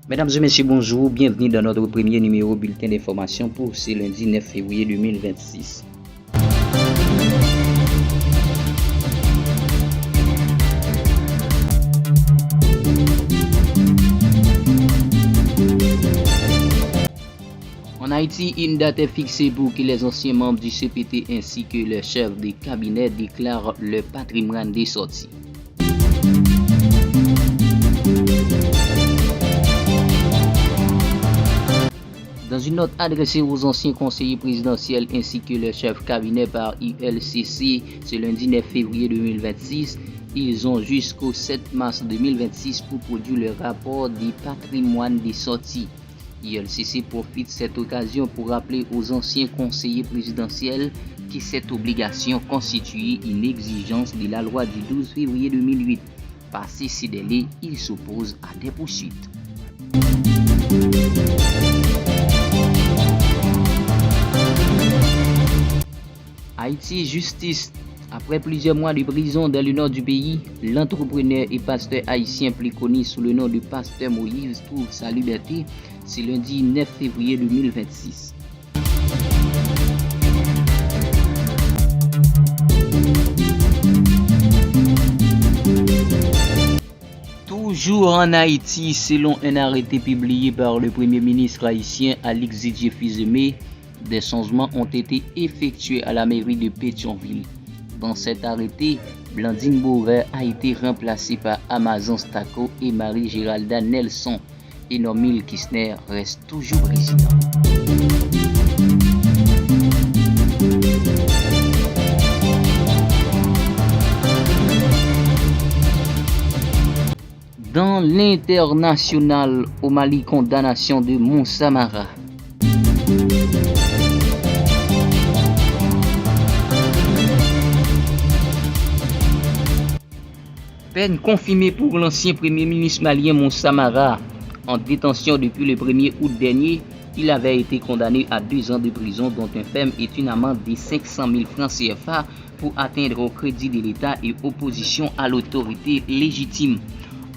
Mesdames et messieurs, bonjour, bienvenue dans notre premier numéro bulletin d'information pour ce lundi 9 février 2026. En Haïti, une date est fixée pour que les anciens membres du CPT ainsi que le chef de cabinet déclarent le patrimoine des sorties. Dans une note adressée aux anciens conseillers présidentiels ainsi que le chef cabinet par ILCC ce lundi 9 février 2026, ils ont jusqu'au 7 mars 2026 pour produire le rapport du patrimoine des sorties. ILCC profite de cette occasion pour rappeler aux anciens conseillers présidentiels que cette obligation constitue une exigence de la loi du 12 février 2008. Passé ces délais, ils s'opposent à des poursuites. Haïti Justice. Après plusieurs mois de prison dans le nord du pays, l'entrepreneur et pasteur haïtien plus connu sous le nom de Pasteur Moïse trouve sa liberté ce lundi 9 février 2026. Toujours en Haïti, selon un arrêté publié par le Premier ministre haïtien Alix Didier-Fils-Aimé, des changements ont été effectués à la mairie de Pétionville. Dans cet arrêté, Blandine Beauvais a été remplacée par Amazon Stako et Marie-Géralda Nelson. Et Normil Kistner reste toujours président. Dans l'international, au Mali, condamnation de Monsamara. Peine confirmée pour l'ancien premier ministre malien Monsamara. En détention depuis le 1er août dernier, il avait été condamné à 2 ans de prison, dont un ferme et une amende de 500 000 francs CFA pour atteindre au crédit de l'État et opposition à l'autorité légitime.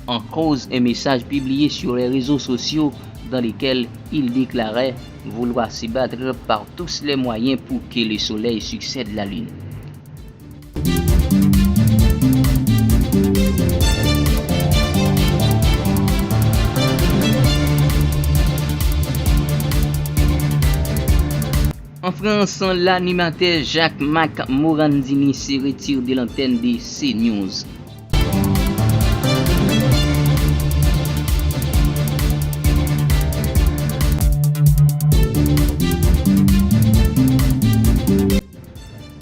En cause, un message publié sur les réseaux sociaux dans lequel il déclarait vouloir se battre par tous les moyens pour que le soleil succède la lune. En France, l'animateur Jacques-Mac Morandini se retire de l'antenne de CNews.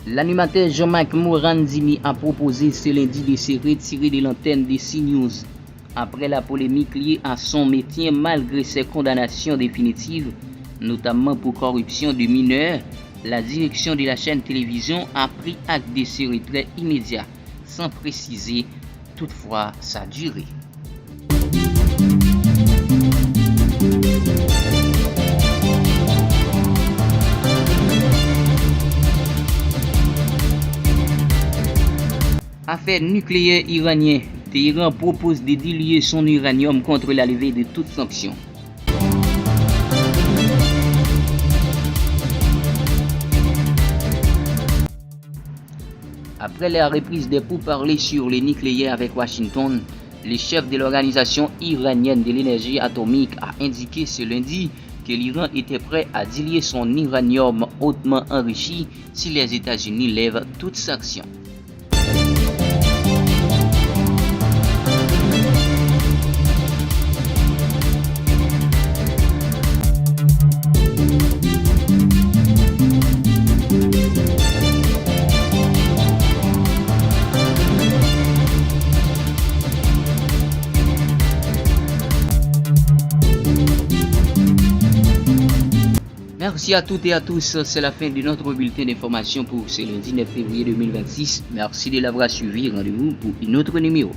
L'animateur Jean-Marc Morandini a proposé ce lundi de se retirer de l'antenne de CNews après la polémique liée à son métier malgré ses condamnations définitives, notamment pour corruption de mineurs. La direction de la chaîne télévision a pris acte de ce retrait immédiat, sans préciser toutefois sa durée. Affaire nucléaire iranienne. Téhéran propose de diluer son uranium contre la levée de toutes sanctions. Après la reprise des pourparlers sur le nucléaire avec Washington, le chef de l'organisation iranienne de l'énergie atomique a indiqué ce lundi que l'Iran était prêt à diluer son uranium hautement enrichi si les États-Unis lèvent toutes sanctions. Merci à toutes et à tous, c'est la fin de notre bulletin d'information pour ce lundi 9 février 2026. Merci de l'avoir suivi, rendez-vous pour un autre numéro.